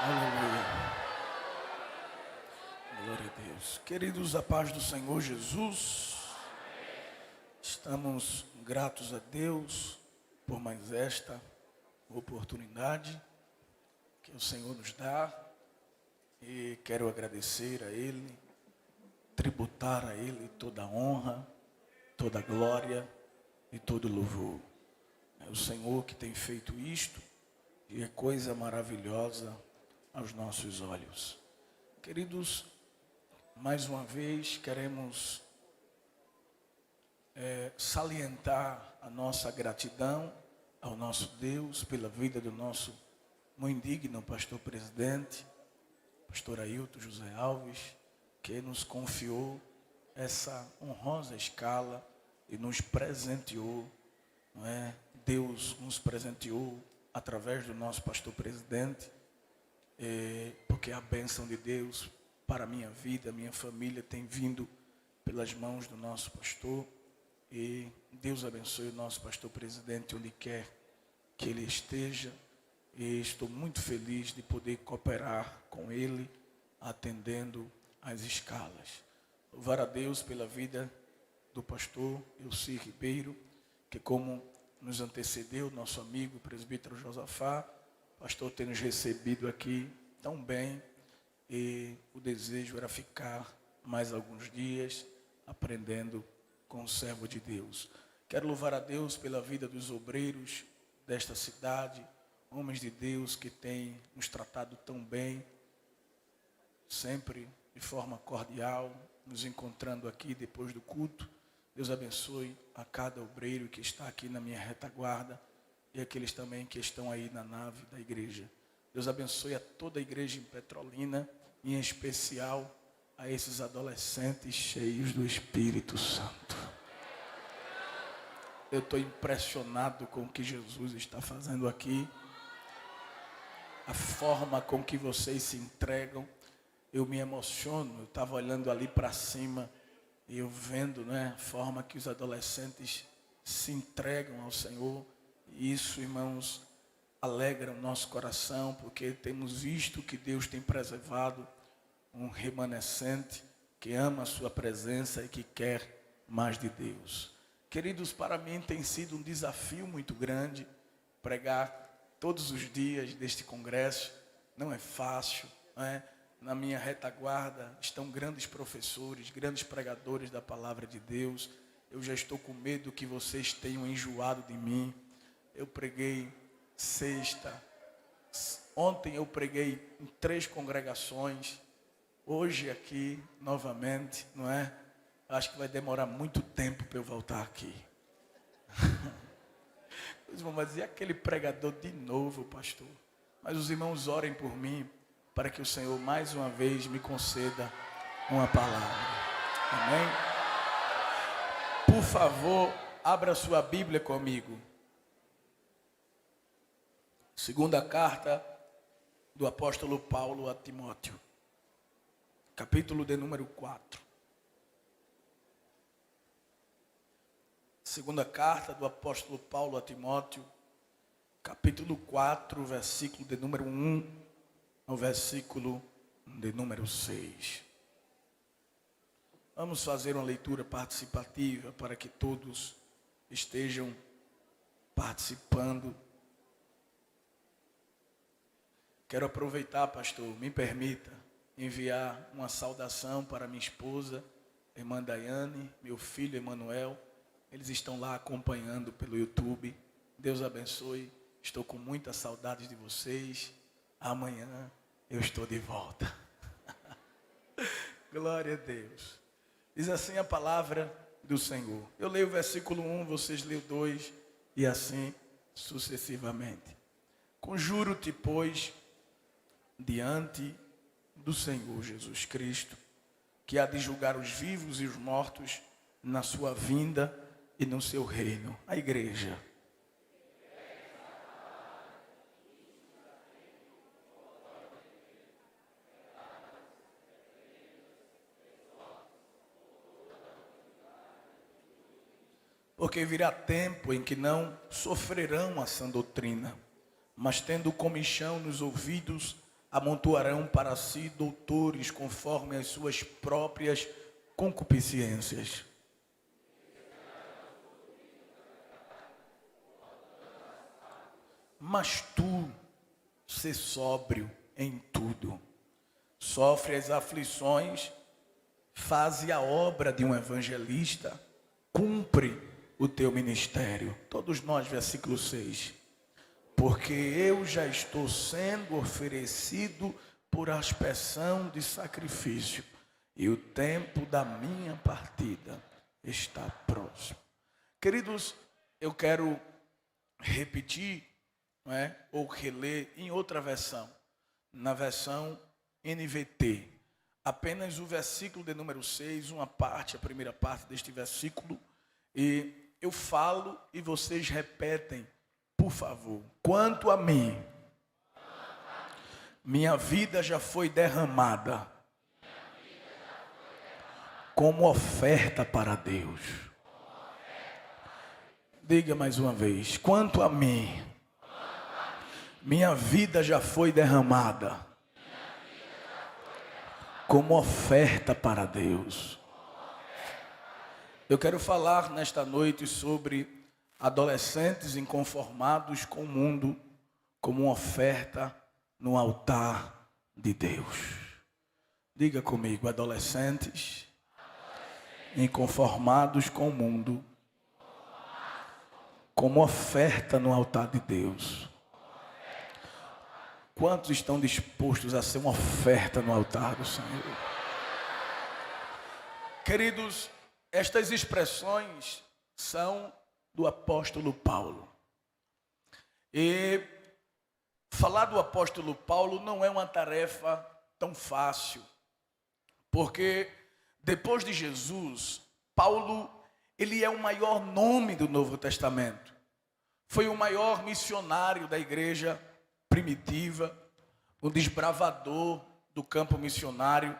Aleluia. Glória a Deus. Queridos, a paz do Senhor Jesus. Estamos gratos a Deus por mais esta oportunidade que o Senhor nos dá. E quero agradecer a Ele, tributar a Ele toda a honra, toda a glória e todo o louvor. É o Senhor que tem feito isto e é coisa maravilhosa aos nossos olhos. Queridos, mais uma vez queremos salientar a nossa gratidão ao nosso Deus pela vida do nosso muito digno pastor presidente, pastor Ailton José Alves, que nos confiou essa honrosa escala e nos presenteou, não é? Deus nos presenteou através do nosso pastor presidente, porque a bênção de Deus para a minha vida, minha família tem vindo pelas mãos do nosso pastor. E Deus abençoe o nosso pastor presidente onde quer que ele esteja. E estou muito feliz de poder cooperar com ele, atendendo às escalas. Louvar a Deus pela vida do pastor Elci Ribeiro, que como nos antecedeu, nosso amigo presbítero Josafá, pastor tem nos recebido aqui tão bem, e o desejo era ficar mais alguns dias aprendendo com o servo de Deus. Quero louvar a Deus pela vida dos obreiros desta cidade, homens de Deus que têm nos tratado tão bem, sempre de forma cordial, nos encontrando aqui depois do culto. Deus abençoe a cada obreiro que está aqui na minha retaguarda e aqueles também que estão aí na nave da igreja. Deus abençoe a toda a igreja em Petrolina, em especial a esses adolescentes cheios do Espírito Santo. Eu estou impressionado com o que Jesus está fazendo aqui. A forma com que vocês se entregam, eu me emociono. Eu estava olhando ali para cima e eu vendo, né, a forma que os adolescentes se entregam ao Senhor. E isso, irmãos, alegra o nosso coração, porque temos visto que Deus tem preservado um remanescente que ama a sua presença e que quer mais de Deus. Queridos, para mim tem sido um desafio muito grande pregar todos os dias deste congresso. Não é fácil, não é? Na minha retaguarda estão grandes professores, grandes pregadores da palavra de Deus. Eu já estou com medo que vocês tenham enjoado de mim. Eu preguei sexta, ontem eu preguei em 3 congregações, hoje aqui novamente, não é? Acho que vai demorar muito tempo para eu voltar aqui. Os irmãos vão dizer, aquele pregador de novo, pastor. Mas os irmãos orem por mim, para que o Senhor mais uma vez me conceda uma palavra. Amém? Por favor, abra sua Bíblia comigo. Segunda carta do apóstolo Paulo a Timóteo, capítulo de número 4. Segunda carta do apóstolo Paulo a Timóteo, capítulo 4, versículo de número 1 ao versículo de número 6. Vamos fazer uma leitura participativa para que todos estejam participando. Quero aproveitar, pastor, me permita enviar uma saudação para minha esposa, irmã Daiane, meu filho Emanuel. Eles estão lá acompanhando pelo YouTube. Deus abençoe. Estou com muita saudade de vocês. Amanhã eu estou de volta. Glória a Deus. Diz assim a palavra do Senhor. Eu leio o versículo 1, vocês leem o 2 e assim sucessivamente. Conjuro-te, pois, diante do Senhor Jesus Cristo, que há de julgar os vivos e os mortos na sua vinda e no seu reino. A igreja. Porque virá tempo em que não sofrerão a sã doutrina, mas tendo comichão nos ouvidos, amontoarão para si doutores conforme as suas próprias concupiscências. Mas tu, sê sóbrio em tudo, sofre as aflições, faze a obra de um evangelista, cumpre o teu ministério. Todos nós, versículo 6. Porque eu já estou sendo oferecido por aspersão de sacrifício, e o tempo da minha partida está próximo. Queridos, eu quero repetir, não é? Ou reler em outra versão, na versão NVT, apenas o versículo de número 6, uma parte, a primeira parte deste versículo, e eu falo e vocês repetem, por favor. Quanto a mim, minha vida já foi derramada como oferta para Deus. Diga mais uma vez. Quanto a mim, minha vida já foi derramada como oferta para Deus. Eu quero falar nesta noite sobre adolescentes inconformados com o mundo como uma oferta no altar de Deus. Diga comigo, adolescentes inconformados com o mundo como oferta no altar de Deus. Quantos estão dispostos a ser uma oferta no altar do Senhor? Queridos, estas expressões são do apóstolo Paulo. E falar do apóstolo Paulo não é uma tarefa tão fácil, porque depois de Jesus, Paulo, ele é o maior nome do Novo Testamento. Foi o maior missionário da igreja primitiva, um desbravador do campo missionário,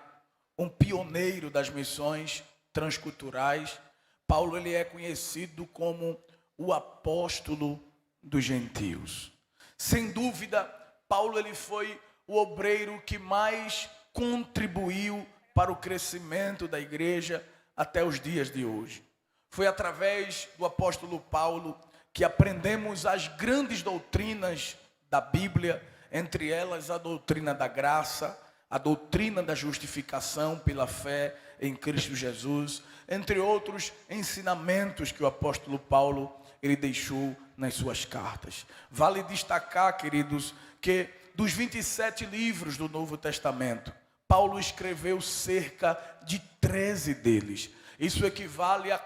um pioneiro das missões transculturais. Paulo, ele é conhecido como o apóstolo dos gentios. Sem dúvida, Paulo, ele foi o obreiro que mais contribuiu para o crescimento da igreja até os dias de hoje. Foi através do apóstolo Paulo que aprendemos as grandes doutrinas da Bíblia, entre elas a doutrina da graça, a doutrina da justificação pela fé em Cristo Jesus, entre outros ensinamentos que o apóstolo Paulo ele deixou nas suas cartas. Vale destacar, queridos, que dos 27 livros do Novo Testamento, Paulo escreveu cerca de 13 deles. Isso equivale a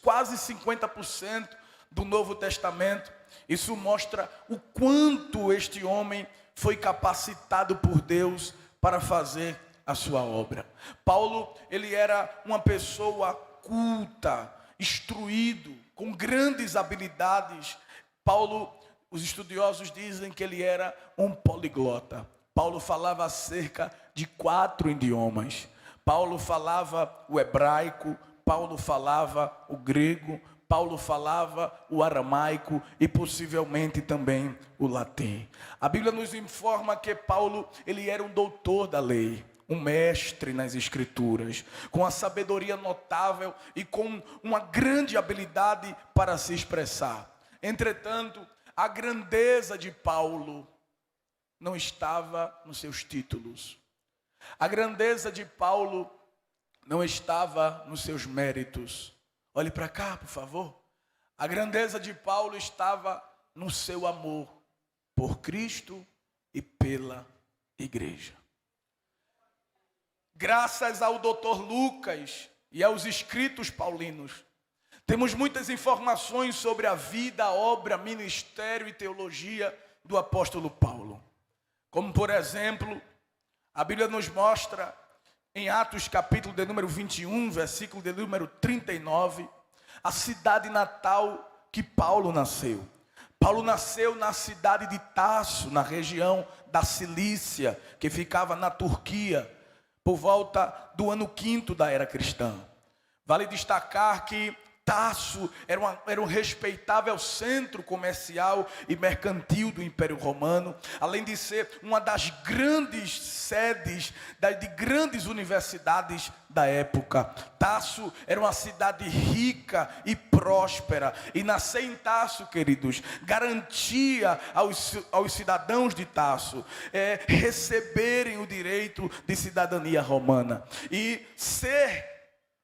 quase 50% do Novo Testamento. Isso mostra o quanto este homem foi capacitado por Deus para fazer a sua obra. Paulo, ele era uma pessoa culta, instruído, com grandes habilidades. Paulo, os estudiosos dizem que ele era um poliglota. Paulo falava cerca de 4 idiomas. Paulo falava o hebraico, Paulo falava o grego, Paulo falava o aramaico e possivelmente também o latim. A Bíblia nos informa que Paulo, ele era um doutor da lei, um mestre nas escrituras, com a sabedoria notável e com uma grande habilidade para se expressar. Entretanto, a grandeza de Paulo não estava nos seus títulos. A grandeza de Paulo não estava nos seus méritos. Olhe para cá, por favor. A grandeza de Paulo estava no seu amor por Cristo e pela igreja. Graças ao Dr. Lucas e aos escritos paulinos, temos muitas informações sobre a vida, a obra, ministério e teologia do apóstolo Paulo. Como, por exemplo, a Bíblia nos mostra em Atos capítulo de número 21, versículo de número 39, a cidade natal que Paulo nasceu. Paulo nasceu na cidade de Tarso, na região da Cilícia, que ficava na Turquia, por volta do ano 5º da era cristã. Vale destacar que Tarso era um respeitável centro comercial e mercantil do Império Romano, além de ser uma das grandes sedes de grandes universidades da época. Tarso era uma cidade rica e próspera, e nascer em Tarso, queridos, garantia aos cidadãos de Tarso receberem o direito de cidadania romana, e ser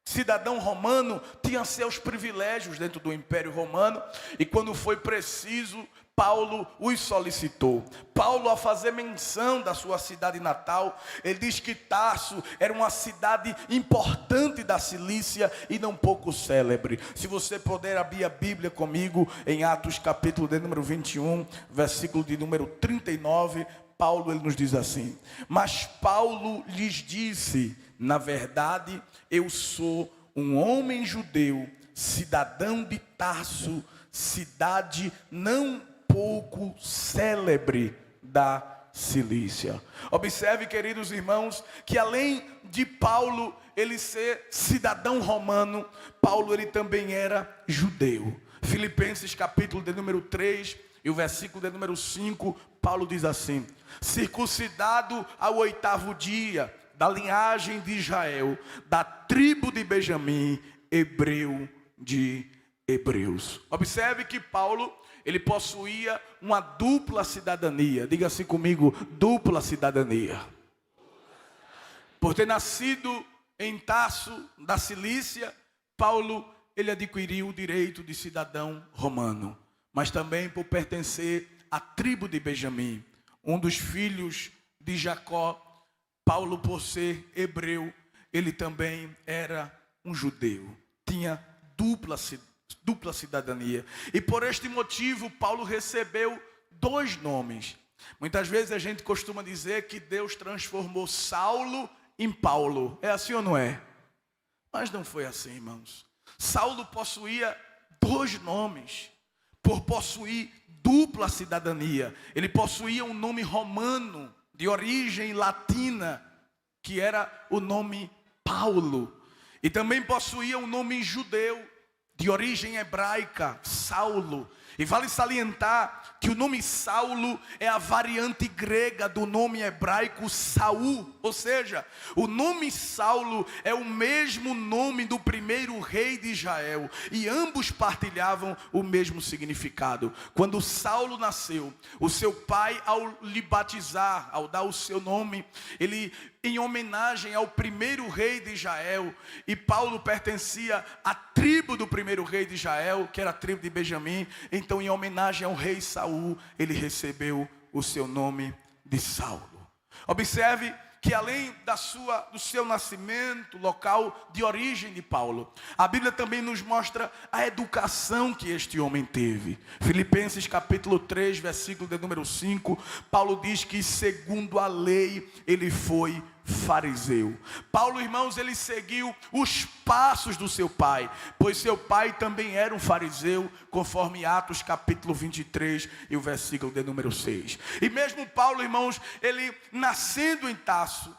cidadão romano tinha seus privilégios dentro do Império Romano, e quando foi preciso, Paulo os solicitou. Paulo, ao fazer menção da sua cidade natal, ele diz que Tarso era uma cidade importante da Cilícia e não pouco célebre. Se você puder abrir a Bíblia comigo em Atos capítulo de número 21, versículo de número 39, Paulo ele nos diz assim: mas Paulo lhes disse: na verdade, eu sou um homem judeu, cidadão de Tarso, cidade não pouco célebre da Cilícia. Observe, queridos irmãos, que além de Paulo ele ser cidadão romano, Paulo ele também era judeu. Filipenses capítulo de número 3 e o versículo de número 5, Paulo diz assim: circuncidado ao 8º dia, da linhagem de Israel, da tribo de Benjamim, hebreu de hebreus. Observe que Paulo, ele possuía uma dupla cidadania. Diga assim comigo: dupla cidadania. Por ter nascido em Tarso, da Cilícia, Paulo, ele adquiriu o direito de cidadão romano, mas também por pertencer à tribo de Benjamim, um dos filhos de Jacó. Paulo, por ser hebreu, ele também era um judeu, tinha dupla cidadania, e por este motivo Paulo recebeu 2 nomes. Muitas vezes a gente costuma dizer que Deus transformou Saulo em Paulo, é assim ou não é? Mas não foi assim, irmãos. Saulo possuía 2 nomes, por possuir dupla cidadania. Ele possuía um nome romano, de origem latina, que era o nome Paulo, e também possuía um nome judeu, de origem hebraica, Saulo. E vale salientar que o nome Saulo é a variante grega do nome hebraico Saul, ou seja, o nome Saulo é o mesmo nome do primeiro rei de Israel, e ambos partilhavam o mesmo significado. Quando Saulo nasceu, o seu pai, ao lhe batizar, ao dar o seu nome, ele, em homenagem ao primeiro rei de Israel, e Paulo pertencia à tribo do primeiro rei de Israel, que era a tribo de Benjamim, então em homenagem ao rei Saul, ele recebeu o seu nome de Saulo. Observe que além do seu nascimento, local de origem de Paulo, a Bíblia também nos mostra a educação que este homem teve. Filipenses capítulo 3, versículo de número 5, Paulo diz que segundo a lei ele foi fariseu. Paulo, irmãos, ele seguiu os passos do seu pai, pois seu pai também era um fariseu, conforme Atos capítulo 23 e o versículo de número 6. E mesmo Paulo, irmãos, ele nascendo em Tarso,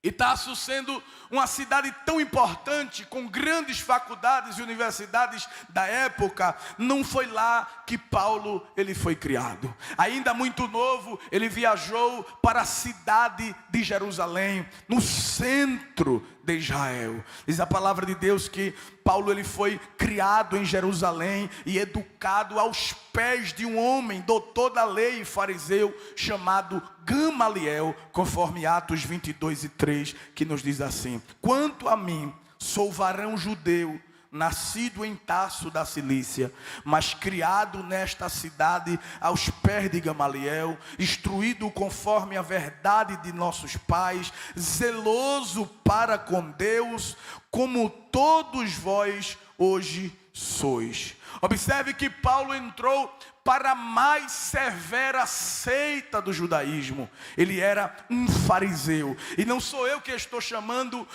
e Tarso sendo uma cidade tão importante, com grandes faculdades e universidades da época, não foi lá que Paulo ele foi criado. Ainda muito novo, ele viajou para a cidade de Jerusalém, no centro de Israel. Diz a palavra de Deus que Paulo ele foi criado em Jerusalém e educado aos pés de um homem, doutor da lei e fariseu, chamado Gamaliel, conforme Atos 22 e 3, que nos diz assim: quanto a mim, sou varão judeu, nascido em Tarso da Cilícia, mas criado nesta cidade aos pés de Gamaliel, instruído conforme a verdade de nossos pais, zeloso para com Deus, como todos vós hoje sois. Observe que Paulo entrou para a mais severa seita do judaísmo. Ele era um fariseu. E não sou eu que estou chamando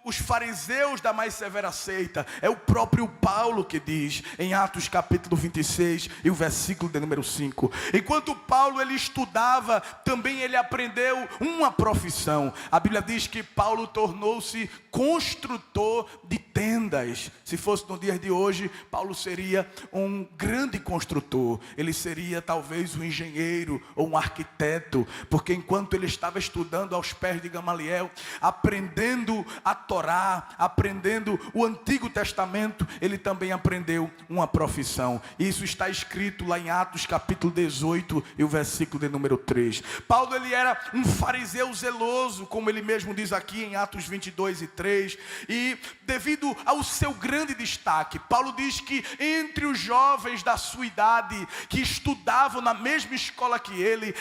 os fariseus da mais severa seita. É o próprio Paulo que diz em Atos capítulo 26 e o versículo de número 5. Enquanto Paulo ele estudava, também ele aprendeu uma profissão. A Bíblia diz que Paulo tornou-se construtor de tendas. Se fosse no dia de hoje, Paulo seria um grande construtor. Ele seria talvez um engenheiro ou um arquiteto, porque enquanto ele estava estudando aos pés de Gamaliel, aprendendo a Torá, aprendendo o Antigo Testamento, ele também aprendeu uma profissão. Isso está escrito lá em Atos capítulo 18 e o versículo de número 3. Paulo ele era um fariseu zeloso, como ele mesmo diz aqui em Atos 22 e 3, e devido ao seu grande destaque, Paulo diz que entre os jovens da sua idade, que estudavam na mesma escola que ele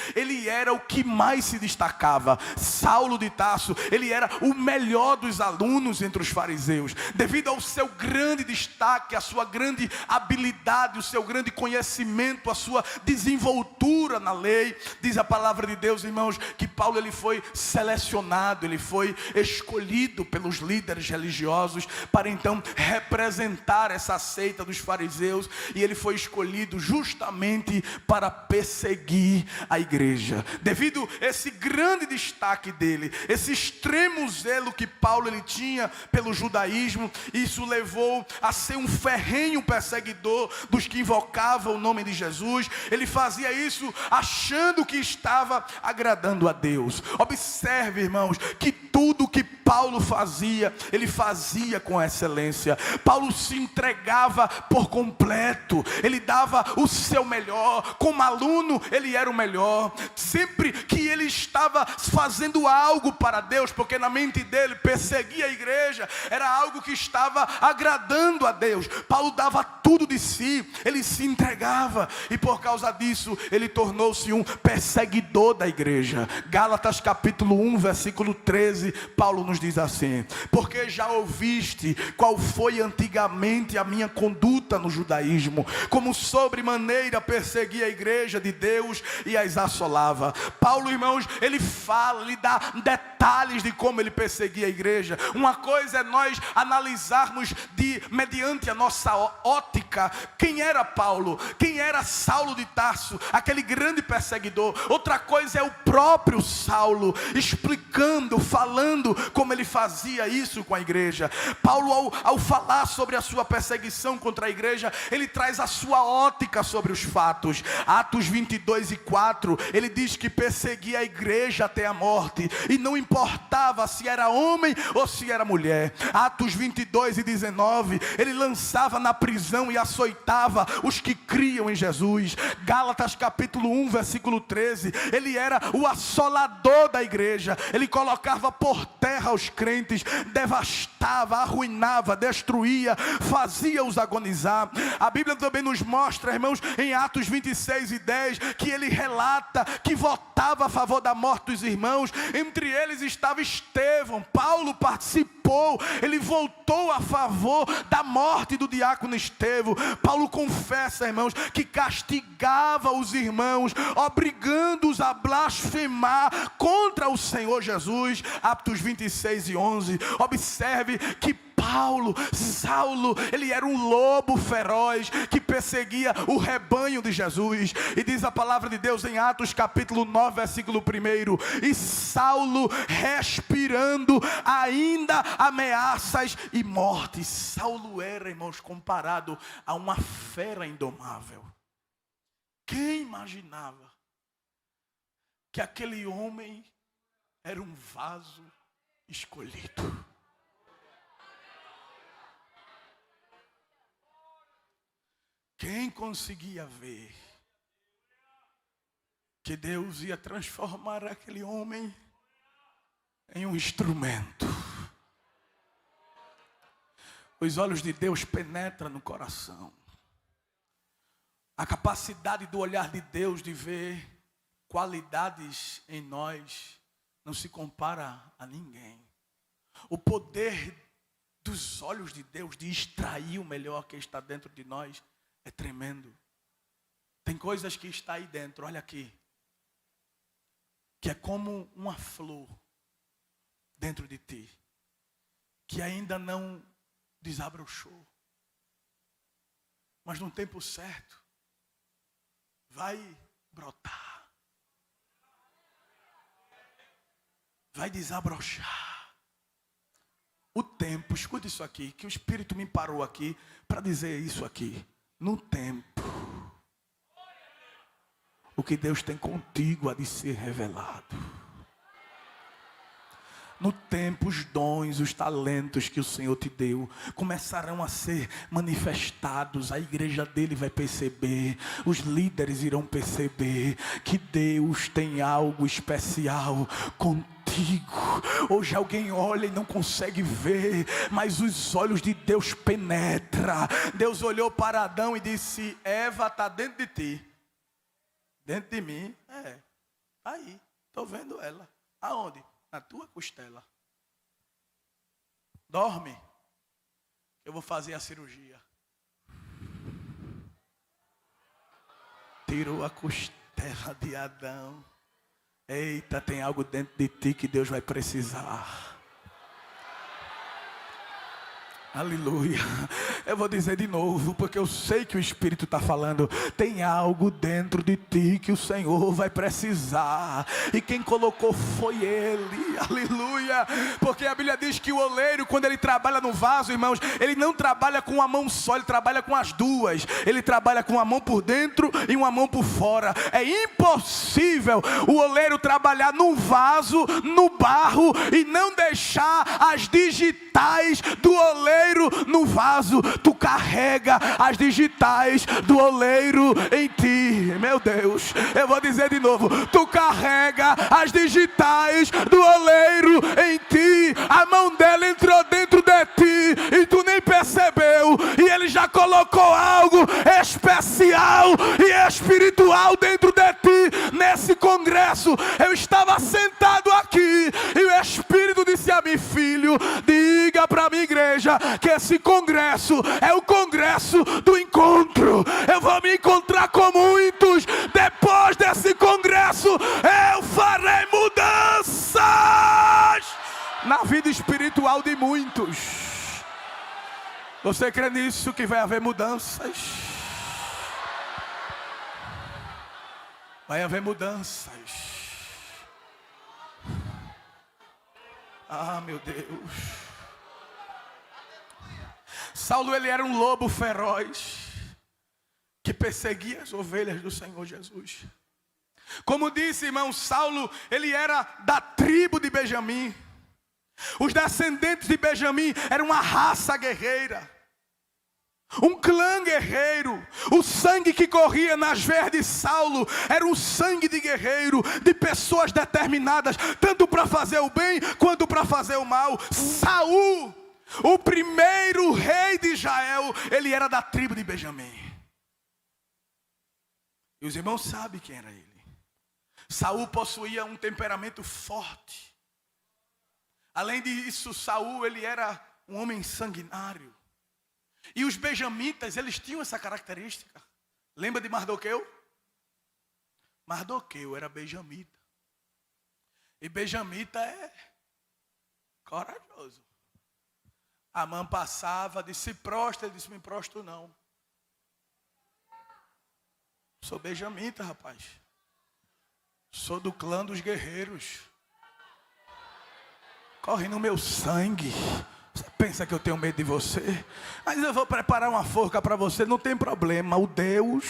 era o que mais se destacava. Saulo de Tarso, ele era o melhor dos alunos entre os fariseus, devido ao seu grande destaque, a sua grande habilidade, o seu grande conhecimento, a sua desenvoltura na lei. Diz a palavra de Deus, irmãos, que Paulo ele foi selecionado, ele foi escolhido pelos líderes religiosos para então representar essa seita dos fariseus, e ele foi escolhido justamente para perseguir a igreja. Devido a esse grande destaque dele, esse extremo zelo que Paulo ele tinha pelo judaísmo, isso levou a ser um ferrenho perseguidor dos que invocavam o nome de Jesus. Ele fazia isso achando que estava agradando a Deus. Observe, irmãos, que tudo que Paulo fazia, ele fazia com excelência. Paulo se entregava por completo, ele dava o seu melhor. Como aluno, ele era o melhor. Sempre que ele estava fazendo algo para Deus, porque na mente dele perseguir a igreja era algo que estava agradando a Deus, Paulo dava tudo de si, ele se entregava, e por causa disso ele tornou-se um perseguidor da igreja. Gálatas capítulo 1 versículo 13, Paulo nos diz assim: porque já ouviste qual foi antigamente a minha conduta no judaísmo, como sobremaneira persegui a igreja de Deus e as assolava. Paulo, irmãos, ele fala, ele dá detalhes de como ele perseguia a igreja. Uma coisa é nós analisarmos mediante a nossa ótica quem era Paulo, quem era Saulo de Tarso, aquele grande perseguidor. Outra coisa é o próprio Saulo explicando, falando como ele fazia isso com a igreja. Paulo, ao falar sobre a sua perseguição contra a igreja, ele traz a sua ótica sobre os fatos. Atos 22 e 4, ele diz que perseguia a igreja até a morte, e não importava se era homem ou se era mulher. Atos 22 e 19, ele lançava na prisão e açoitava os que criam em Jesus. Gálatas capítulo 1 versículo 13, ele era o assolador da igreja, ele colocava por terra os crentes, devastava, arruinava, destruía, fazia-os agonizar. A Bíblia também nos mostra, irmãos, em Atos 26 e 10, que ele relata que votava a favor da morte dos irmãos. Entre eles estava Estevão. Paulo participou, ele voltou a favor da morte do diácono Estevão. Paulo confessa, irmãos, que castigava os irmãos, obrigando-os a blasfemar contra o Senhor Jesus. Atos 26 e 11. Observe que Saulo, ele era um lobo feroz que perseguia o rebanho de Jesus. E diz a palavra de Deus em Atos capítulo 9 versículo 1: e Saulo respirando ainda ameaças e morte. Saulo era, irmãos, comparado a uma fera indomável. Quem imaginava que aquele homem era um vaso escolhido? Quem conseguia ver que Deus ia transformar aquele homem em um instrumento? Os olhos de Deus penetram no coração. A capacidade do olhar de Deus de ver qualidades em nós não se compara a ninguém. O poder dos olhos de Deus de extrair o melhor que está dentro de nós é tremendo. Tem coisas que está aí dentro, olha aqui, que é como uma flor dentro de ti, que ainda não desabrochou, mas no tempo certo vai brotar, vai desabrochar. O tempo, escuta isso aqui, que o Espírito me parou aqui para dizer isso aqui. No tempo, o que Deus tem contigo há de ser revelado. No tempo, os dons, os talentos que o Senhor te deu começarão a ser manifestados. A igreja dele vai perceber, os líderes irão perceber que Deus tem algo especial contigo. Hoje alguém olha e não consegue ver, mas os olhos de Deus penetram. Deus olhou para Adão e disse: Eva está dentro de ti. Dentro de mim? Aí, estou vendo ela. Aonde? Na tua costela. Dorme, eu vou fazer a cirurgia. Tirou a costela de Adão. Eita, tem algo dentro de ti que Deus vai precisar. Aleluia. Eu vou dizer de novo, porque eu sei que o Espírito está falando. Tem algo dentro de ti que o Senhor vai precisar. E quem colocou foi Ele. Aleluia. Porque a Bíblia diz que o oleiro, quando ele trabalha no vaso, irmãos, ele não trabalha com uma mão só, ele trabalha com as duas. Ele trabalha com uma mão por dentro e uma mão por fora. É impossível o oleiro trabalhar no vaso, no barro, e não deixar as digitais do oleiro no vaso. Tu carrega as digitais do oleiro em ti. Meu Deus, eu vou dizer de novo. Tu carrega as digitais do oleiro em ti. A mão dela entrou dentro de ti e tu nem percebeu. E ele já colocou algo especial e espiritual dentro de ti. Nesse congresso eu estava sentado aqui e o Espírito disse a mim: filho, diga para a minha igreja que esse congresso é o congresso do encontro. Eu vou me encontrar com muitos. Depois desse congresso eu farei mudanças na vida espiritual de muitos. Você crê nisso, que vai haver mudanças? Vai haver mudanças. Ah, meu Deus. Saulo, ele era um lobo feroz que perseguia as ovelhas do Senhor Jesus. Como disse, irmão, Saulo, ele era da tribo de Benjamim. Os descendentes de Benjamim eram uma raça guerreira, um clã guerreiro. O sangue que corria nas veias de Saulo era um sangue de guerreiro, de pessoas determinadas, tanto para fazer o bem quanto para fazer o mal. Saul, o primeiro rei de Israel, ele era da tribo de Benjamim. E os irmãos sabem quem era ele. Saul possuía um temperamento forte. Além disso, Saul, ele era um homem sanguinário. E os benjamitas, eles tinham essa característica. Lembra de Mardoqueu? Mardoqueu era benjamita. E benjamita é corajoso. A mãe passava, disse: prostra. Ele disse: me prostro não. Sou benjamita, rapaz. Sou do clã dos guerreiros. Corre no meu sangue. Você pensa que eu tenho medo de você? Mas eu vou preparar uma forca para você. Não tem problema. O Deus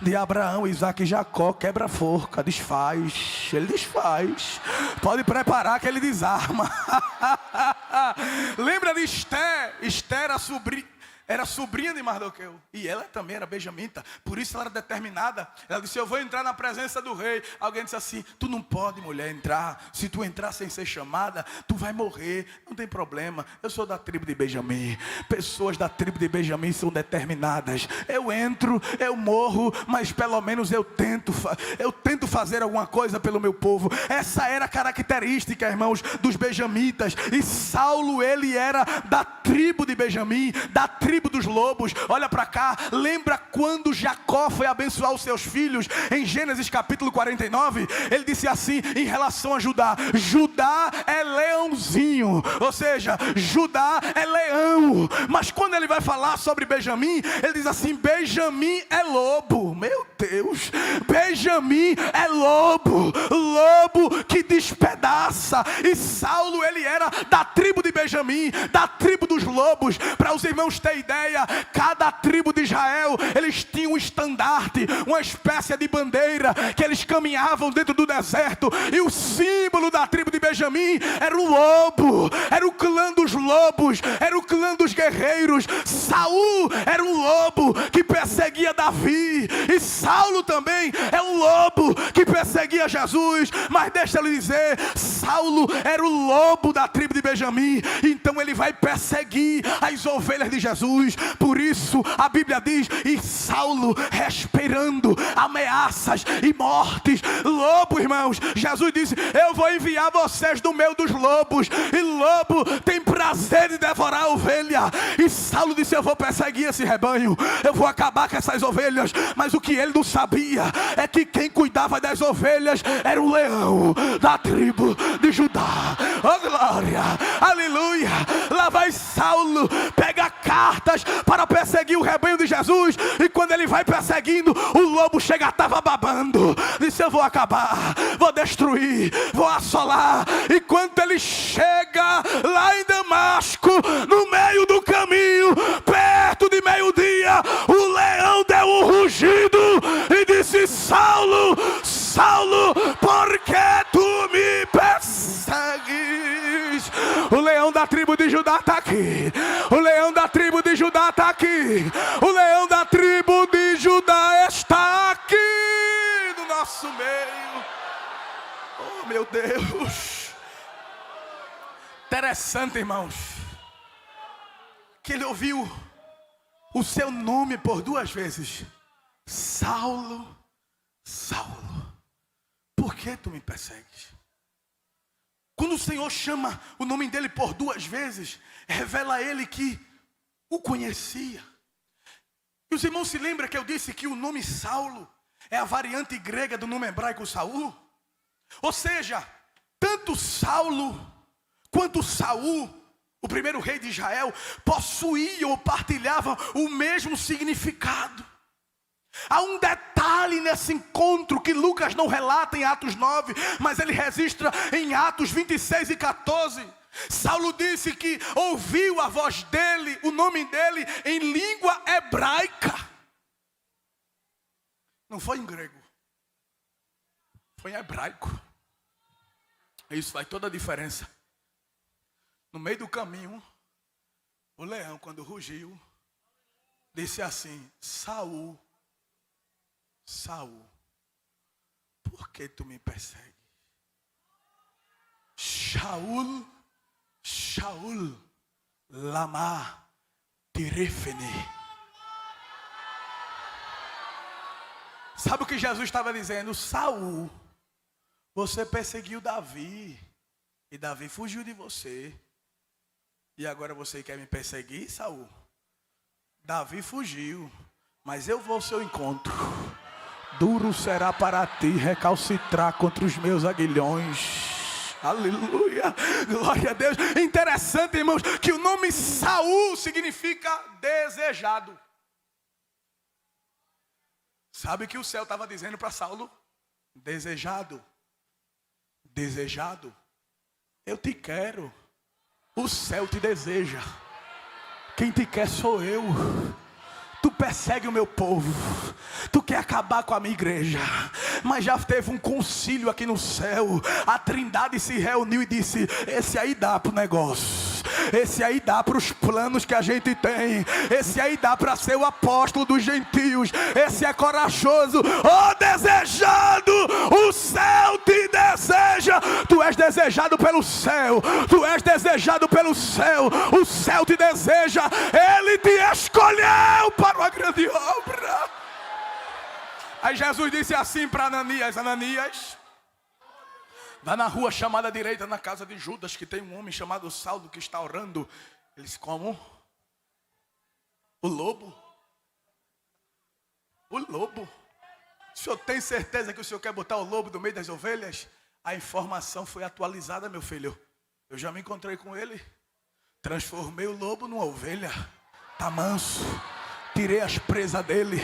de Abraão, Isaac e Jacó quebra a forca, desfaz. Ele desfaz. Pode preparar que ele desarma. Lembra de Esther? Esther era sobrinha de Mardoqueu. E ela também era benjamita. Por isso ela era determinada. Ela disse: eu vou entrar na presença do rei. Alguém disse assim: tu não pode, mulher, entrar. Se tu entrar sem ser chamada, tu vai morrer. Não tem problema. Eu sou da tribo de Benjamim. Pessoas da tribo de Benjamim são determinadas. Eu entro, eu morro, mas pelo menos eu tento fazer alguma coisa pelo meu povo. Essa era a característica, irmãos, dos benjamitas. E Saulo, ele era da tribo de Benjamim, da tribo tribo dos lobos. Olha para cá, lembra quando Jacó foi abençoar os seus filhos em Gênesis capítulo 49? Ele disse assim em relação a Judá: Judá é leãozinho, ou seja, Judá é leão. Mas quando ele vai falar sobre Benjamim, ele diz assim: Benjamim é lobo. Meu Deus, Benjamim é lobo, lobo que despedaça. E Saulo, ele era da tribo de Benjamim, da tribo dos lobos. Para os irmãos terem ideia, cada tribo de Israel, eles tinham um estandarte, uma espécie de bandeira que eles caminhavam dentro do deserto, e o símbolo da tribo de Benjamim era o lobo, era o clã dos lobos, era o clã dos guerreiros. Saul era um lobo que perseguia Davi, e Saulo também é um lobo que perseguia Jesus. Mas deixa eu lhe dizer, Saulo era o lobo da tribo de Benjamim, então ele vai perseguir as ovelhas de Jesus. Por isso a Bíblia diz: e Saulo respirando ameaças e mortes. Lobo, irmãos, Jesus disse: eu vou enviar vocês no meio dos lobos, e lobo tem prazer em devorar a ovelha. E Saulo disse: eu vou perseguir esse rebanho, eu vou acabar com essas ovelhas. Mas o que ele não sabia é que quem cuidava das ovelhas era o leão da tribo de Judá. Oh glória, aleluia. Lá vai Saulo, pega cartas para perseguir o rebanho de Jesus, e quando ele vai perseguindo, o lobo chega, estava babando, disse: eu vou acabar, vou destruir, vou assolar. E quando ele chega lá em Damasco, no meio do caminho, perto de meio-dia, o leão deu um rugido e disse: Saulo, Saulo, por que tu me persegues? O leão da tribo de Judá está aqui. O leão da tribo de Judá está aqui. O leão da tribo de Judá está aqui no nosso meio. Oh meu Deus. Interessante, irmãos, que ele ouviu o seu nome por 2 vezes: Saulo, Saulo, por que tu me persegues? Quando o Senhor chama o nome dele por 2 vezes, revela a ele que o conhecia. E os irmãos se lembram que eu disse que o nome Saulo é a variante grega do nome hebraico Saul? Ou seja, tanto Saulo quanto Saul, o primeiro rei de Israel, possuíam ou partilhavam o mesmo significado. Há um detalhe nesse encontro que Lucas não relata em Atos 9, mas ele registra em Atos 26 e 14. Saulo disse que ouviu a voz dele, o nome dele, em língua hebraica. Não foi em grego, foi em hebraico. Isso faz toda a diferença. No meio do caminho, o leão, quando rugiu, disse assim: Saul, Saul, por que tu me persegues? Shaul, Shaul, lama tirefene. Sabe o que Jesus estava dizendo? Saul, você perseguiu Davi, e Davi fugiu de você. E agora você quer me perseguir, Saul? Davi fugiu, mas eu vou ao seu encontro. Duro será para ti recalcitrar contra os meus aguilhões. Aleluia, glória a Deus. Interessante, irmãos, que o nome Saul significa desejado. Sabe o que o céu estava dizendo para Saulo? Desejado, desejado, eu te quero. O céu te deseja. Quem te quer sou eu. Tu persegue o meu povo, tu quer acabar com a minha igreja, mas já teve um concílio aqui no céu. A Trindade se reuniu e disse: esse aí dá pro negócio, esse aí dá para os planos que a gente tem, esse aí dá para ser o apóstolo dos gentios, esse é corajoso. Oh desejado, o céu te deseja. Tu és desejado pelo céu, tu és desejado pelo céu. O céu te deseja, ele te escolheu para uma grande obra. Aí Jesus disse assim para Ananias: Ananias, vá na rua chamada direita, na casa de Judas, que tem um homem chamado Saulo que está orando. Ele disse: como? O lobo? O lobo? O senhor tem certeza que o senhor quer botar o lobo no meio das ovelhas? A informação foi atualizada, meu filho. Eu já me encontrei com ele. Transformei o lobo numa ovelha. Tá manso. Tirei as presas dele.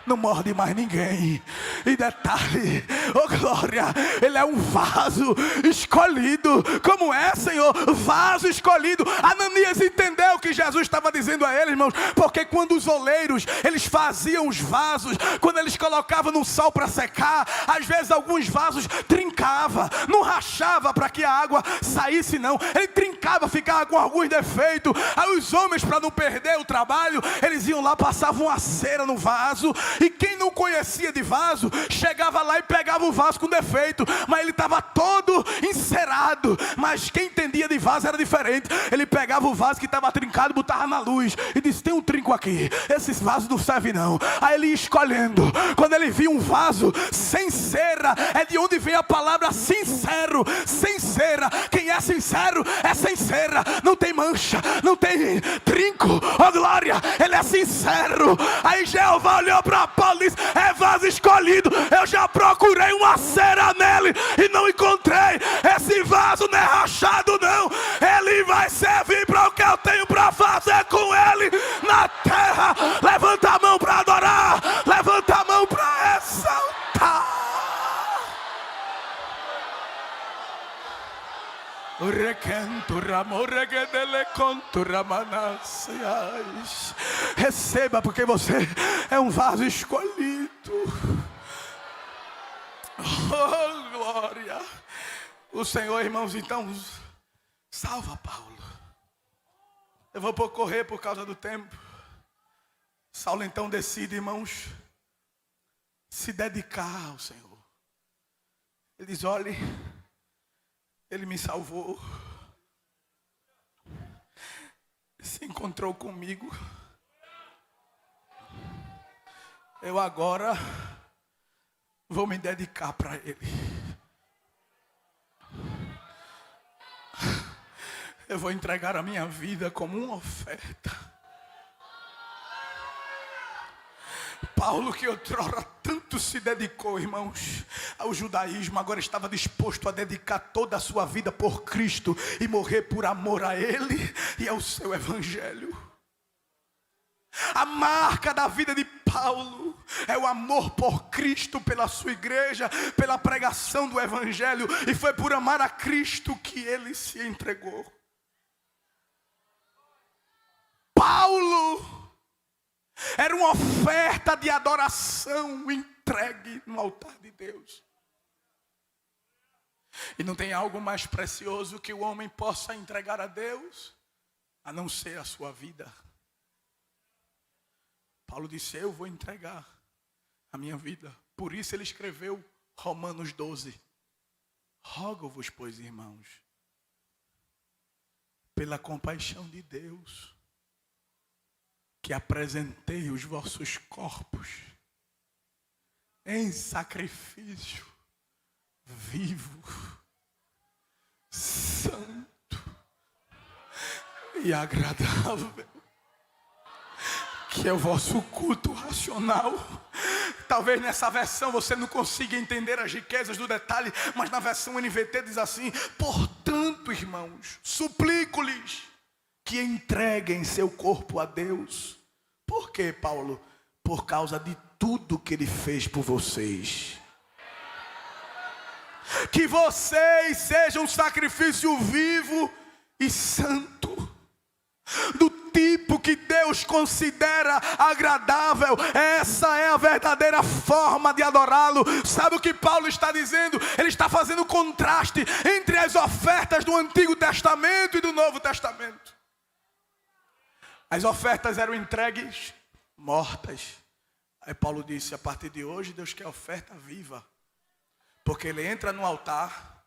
Não morde mais ninguém. E detalhe, oh glória, ele é um vaso escolhido. Como é, Senhor? Vaso escolhido. Ananias entendeu o que Jesus estava dizendo a ele, irmãos. Porque quando os oleiros, eles faziam os vasos, quando eles colocavam no sol para secar, às vezes alguns vasos trincava, não rachava para que a água saísse não. Ele trincava, ficava com alguns defeitos. Aí os homens, para não perder o trabalho, eles iam lá, passavam uma cera no vaso. E quem não conhecia de vaso, chegava lá e pegava o vaso com defeito, mas ele estava todo encerado. Mas quem entendia de vaso era diferente. Ele pegava o vaso que estava trincado, botava na luz e disse: tem um trinco aqui, esses vasos não servem não. Aí ele ia escolhendo. Quando ele via um vaso sem cera, é de onde vem a palavra sincero. Sem cera, quem é sincero é sem cera, não tem mancha, não tem trinco, oh glória, ele é sincero. Aí Jeová olhou para Paulo e disse: é vaso escolhido. Eu já procurei uma cera nele e não encontrei. Esse vaso não é rachado não. Ele vai servir para o que eu tenho para fazer com ele na terra. Levanta a mão para adorar. Levanta a mão para exaltar. Receba, porque você é um vaso escolhido. Oh glória. O Senhor, irmãos, então salva Paulo. Eu vou correr por causa do tempo. Saulo então decide, irmãos, se dedicar ao Senhor. Ele diz: olhe, ele me salvou, se encontrou comigo, eu agora vou me dedicar para ele. Eu vou entregar a minha vida como uma oferta. Paulo, que outrora tanto se dedicou, irmãos, ao judaísmo, agora estava disposto a dedicar toda a sua vida por Cristo e morrer por amor a Ele e ao seu Evangelho. A marca da vida de Paulo é o amor por Cristo, pela sua igreja, pela pregação do Evangelho, e foi por amar a Cristo que ele se entregou. Paulo era uma oferta de adoração entregue no altar de Deus. E não tem algo mais precioso que o homem possa entregar a Deus, a não ser a sua vida. Paulo disse: eu vou entregar a minha vida. Por isso ele escreveu Romanos 12. Rogo-vos, pois, irmãos, pela compaixão de Deus, que apresentei os vossos corpos em sacrifício vivo, santo e agradável, que é o vosso culto racional. Talvez nessa versão você não consiga entender as riquezas do detalhe, mas na versão NVT diz assim: portanto, irmãos, suplico-lhes que entreguem seu corpo a Deus. Por quê, Paulo? Por causa de tudo que ele fez por vocês. Que vocês sejam um sacrifício vivo e santo, do tipo que Deus considera agradável. Essa é a verdadeira forma de adorá-lo. Sabe o que Paulo está dizendo? Ele está fazendo contraste entre as ofertas do Antigo Testamento e do Novo Testamento. As ofertas eram entregues mortas. Aí Paulo disse: a partir de hoje Deus quer oferta viva. Porque ele entra no altar,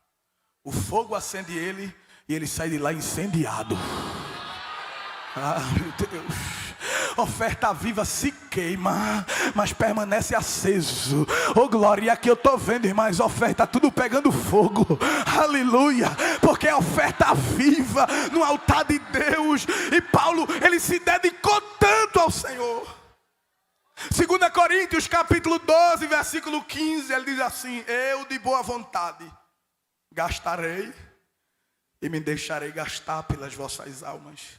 o fogo acende ele e ele sai de lá incendiado. Ah, meu Deus. Oferta viva se queima, mas permanece aceso. Oh glória, e aqui eu estou vendo, irmãs, oferta tudo pegando fogo. Aleluia, porque é oferta viva no altar de Deus. E Paulo, ele se dedicou tanto ao Senhor. 2 Coríntios capítulo 12, versículo 15, ele diz assim: eu de boa vontade gastarei e me deixarei gastar pelas vossas almas,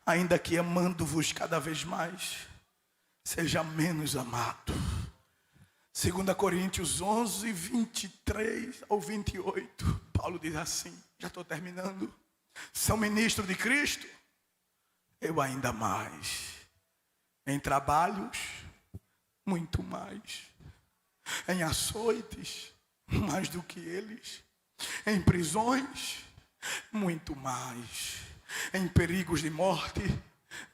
ainda que amando-vos cada vez mais, seja menos amado. 2 Coríntios 11, 23 ao 28, Paulo diz assim, já estou terminando: são ministro de Cristo, eu ainda mais. Em trabalhos, muito mais. Em açoites, mais do que eles. Em prisões, muito mais. Em perigos de morte,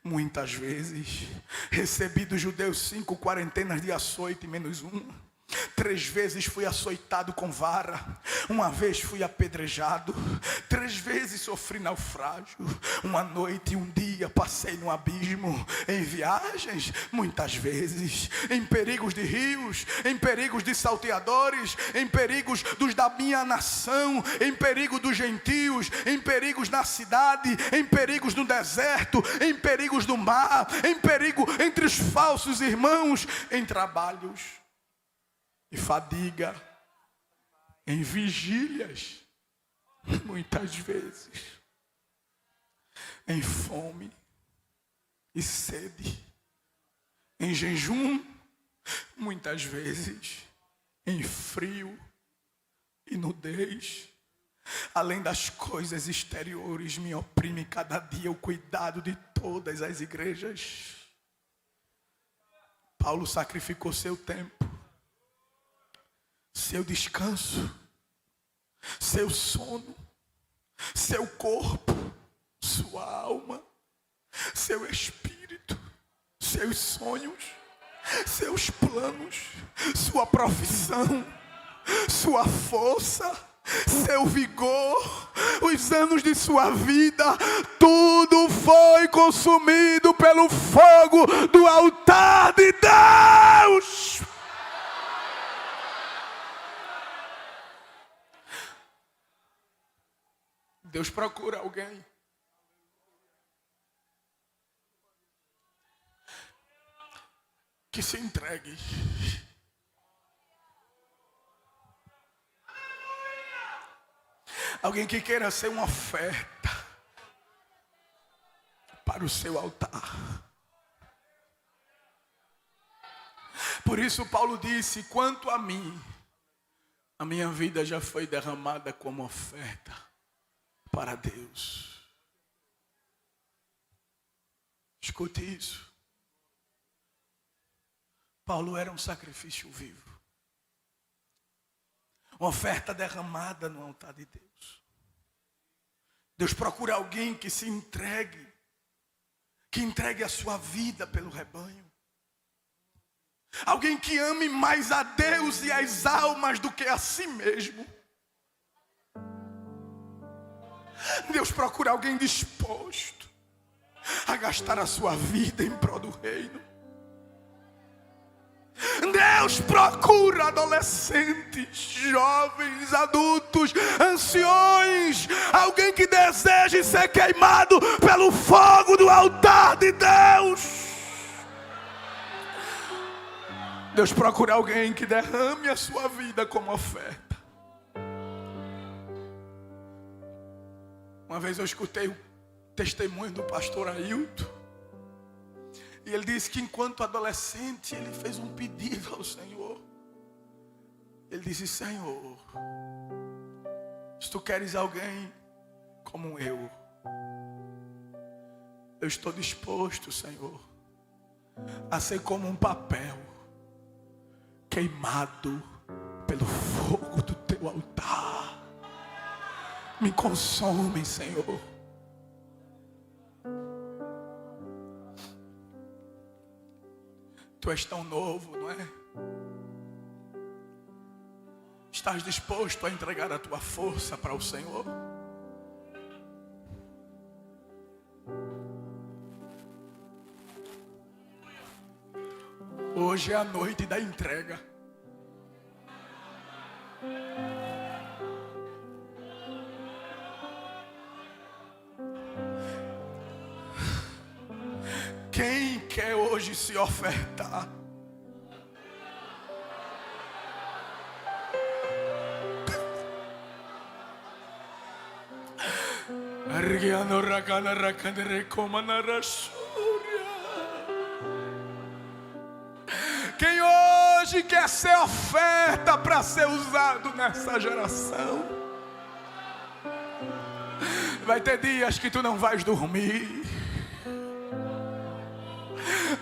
muitas vezes. Recebi dos judeus 5 quarentenas de açoite menos uma. 3 vezes fui açoitado com vara. 1 vez fui apedrejado. 3 vezes sofri naufrágio. 1 noite e 1 dia passei no abismo. Em viagens, muitas vezes. Em perigos de rios, em perigos de salteadores, em perigos dos da minha nação, em perigo dos gentios, em perigos na cidade, em perigos no deserto, em perigos do mar, em perigo entre os falsos irmãos, em trabalhos e fadiga, em vigílias, muitas vezes, em fome e sede, em jejum, muitas vezes, em frio e nudez. Além das coisas exteriores, me oprime cada dia o cuidado de todas as igrejas. Paulo sacrificou seu tempo, seu descanso, seu sono, seu corpo, sua alma, seu espírito, seus sonhos, seus planos, sua profissão, sua força, seu vigor, os anos de sua vida, tudo foi consumido pelo fogo do altar de Deus. Deus procura alguém que se entregue. Alguém que queira ser uma oferta para o seu altar. Por isso Paulo disse: quanto a mim, a minha vida já foi derramada como oferta para Deus. Escute isso. Paulo era um sacrifício vivo, uma oferta derramada no altar de Deus. Deus procura alguém que se entregue, que entregue a sua vida pelo rebanho. Alguém que ame mais a Deus e as almas do que a si mesmo. Deus procura alguém disposto a gastar a sua vida em prol do reino. Deus procura adolescentes, jovens, adultos, anciões, alguém que deseje ser queimado pelo fogo do altar de Deus. Deus procura alguém que derrame a sua vida como oferta. Uma vez eu escutei o testemunho do pastor Ailton. E ele disse que enquanto adolescente ele fez um pedido ao Senhor. Ele disse: Senhor, se tu queres alguém como eu estou disposto, Senhor, a ser como um papel queimado pelo fogo do teu altar. Me consome, Senhor. Tu és tão novo, não é? Estás disposto a entregar a tua força para o Senhor? Hoje é a noite da entrega. Quem quer hoje se ofertar? Quem hoje quer ser oferta para ser usado nessa geração? Vai ter dias que tu não vais dormir.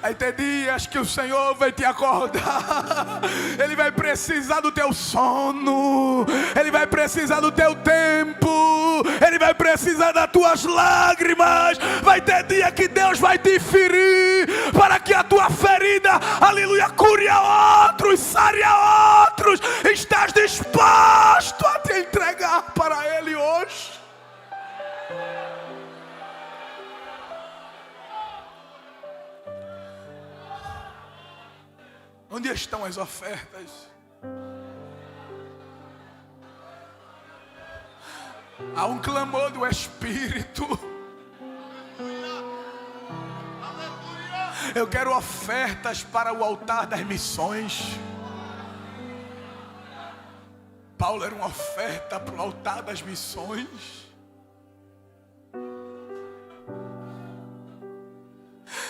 Vai ter dias que o Senhor vai te acordar. Ele vai precisar do teu sono. Ele vai precisar do teu tempo. Ele vai precisar das tuas lágrimas. Vai ter dia que Deus vai te ferir, para que a tua ferida, aleluia, cure a outros, sare a outros. Estás disposto a te entregar para Ele hoje? Onde estão as ofertas? Há um clamor do Espírito. Eu quero ofertas para o altar das missões. Paulo era uma oferta para o altar das missões.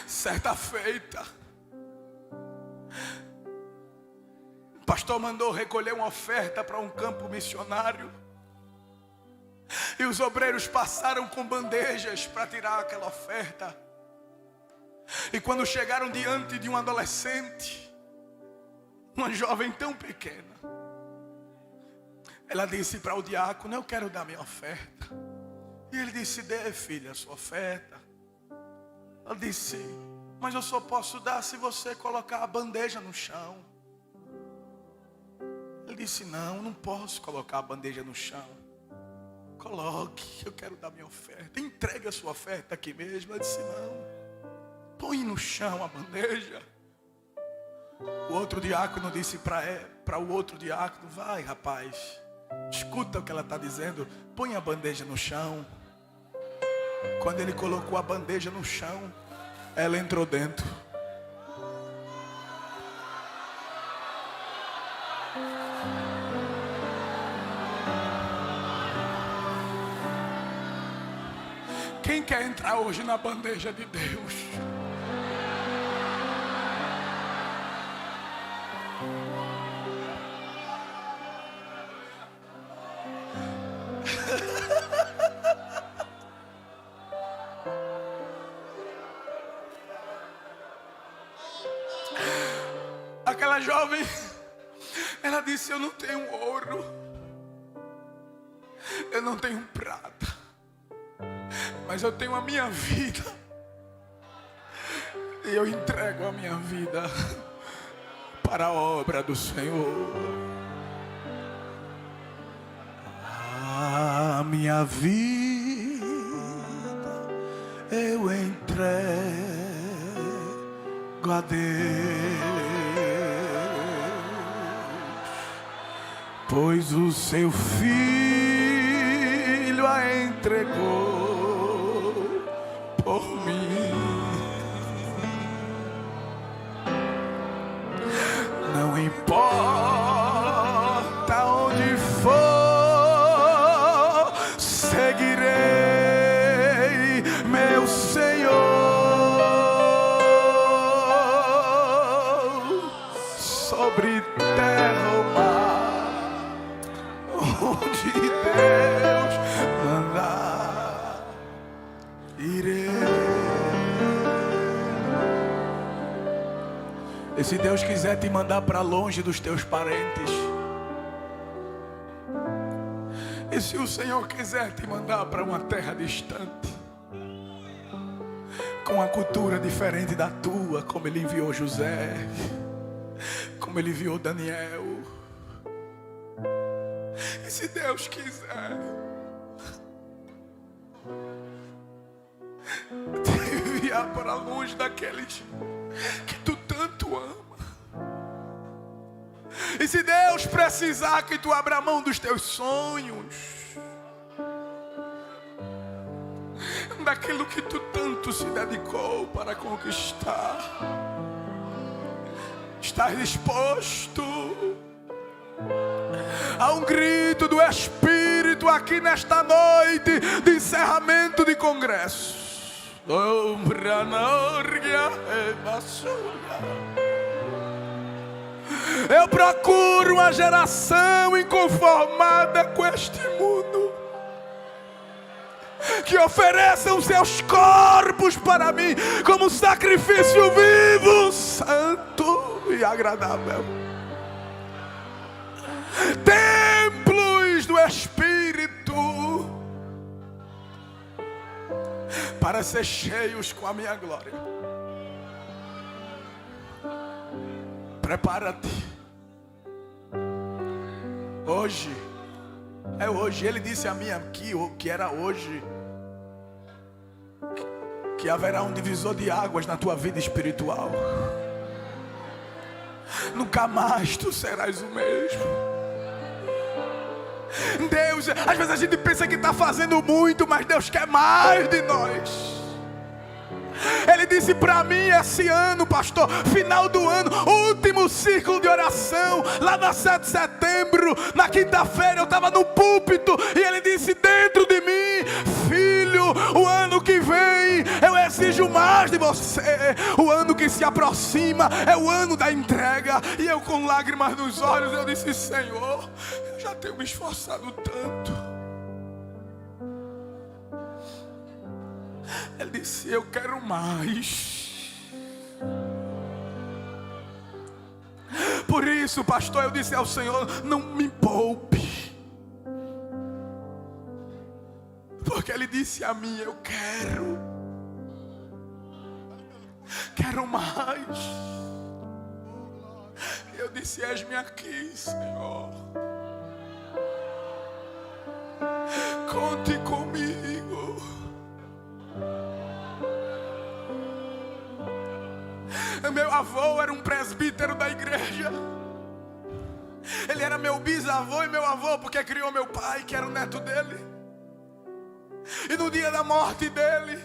Certa feita, o pastor mandou recolher uma oferta para um campo missionário. E os obreiros passaram com bandejas para tirar aquela oferta. E quando chegaram diante de um adolescente, uma jovem tão pequena, ela disse para o diácono: eu quero dar minha oferta. E ele disse: dê, filha, a sua oferta. Ela disse: mas eu só posso dar se você colocar a bandeja no chão. Ele disse: não posso colocar a bandeja no chão. Coloque, eu quero dar minha oferta. Entregue a sua oferta aqui mesmo. Ela disse: não, põe no chão a bandeja. O outro diácono disse para o outro diácono: vai, rapaz, escuta o que ela está dizendo, põe a bandeja no chão. Quando ele colocou a bandeja no chão, ela entrou dentro. Quem quer entrar hoje na bandeja de Deus? Aquela jovem, ela disse: eu não tenho ouro, eu não tenho prata, mas eu tenho a minha vida, e eu entrego a minha vida para a obra do Senhor. A minha vida eu entrego a Deus, pois o seu Filho a entregou por mim. Não importa onde for, seguirei meu Senhor. Sobre terra ou mar, onde Deus mandar, irei. E se Deus quiser te mandar para longe dos teus parentes, e se o Senhor quiser te mandar para uma terra distante, com uma cultura diferente da tua, como Ele enviou José, como Ele enviou Daniel, e se Deus quiser te enviar para longe daqueles que tu tanto ama, E se Deus precisar que tu abra mão dos teus sonhos, daquilo que tu tanto se dedicou para conquistar, estás disposto a um grito do Espírito aqui nesta noite de encerramento de congresso? Eu procuro uma geração inconformada com este mundo, que ofereçam seus corpos para mim como sacrifício vivo, santo e agradável. Templos do Espírito, para ser cheios com a minha glória. Prepara-te. Hoje, é hoje. Ele disse a mim aqui, que era hoje, que haverá um divisor de águas na tua vida espiritual. Nunca mais tu serás o mesmo. Deus, às vezes a gente pensa que está fazendo muito, mas Deus quer mais de nós. Ele disse para mim esse ano, pastor, final do ano, último círculo de oração, lá na 7 de setembro, na quinta-feira eu estava no púlpito, e ele disse dentro de mim: filho, o ano que vem eu exijo mais de você. O ano que se aproxima é o ano da entrega. E eu, com lágrimas nos olhos, eu disse: Senhor, eu já tenho me esforçado tanto. Ele disse: eu quero mais. Por isso, pastor, eu disse ao Senhor: não me poupe. Porque Ele disse a mim: eu quero mais. Eu disse: eis-me aqui, Senhor. Conte comigo. Meu avô era um presbítero da igreja. Ele era meu bisavô e meu avô, porque criou meu pai, que era o neto dele. E no dia da morte dele,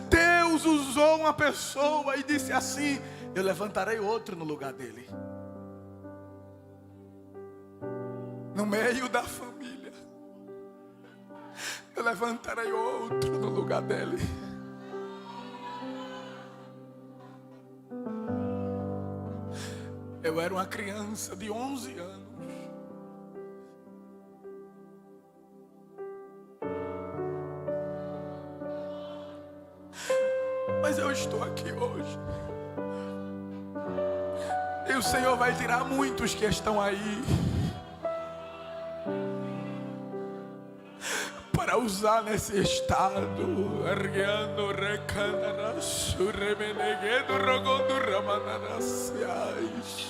Deus usou uma pessoa e disse assim: eu levantarei outro no lugar dele. No meio da família, eu levantarei outro no lugar dele. Eu era uma criança de 11 anos. Mas eu estou aqui hoje. E o Senhor vai tirar muitos que estão aí para usar nesse estado. Erguendo, recandando, surremeneguendo, rogando, ramananaciais.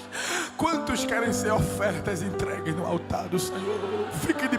Quantos querem ser ofertas entregues no altar do Senhor? Fique de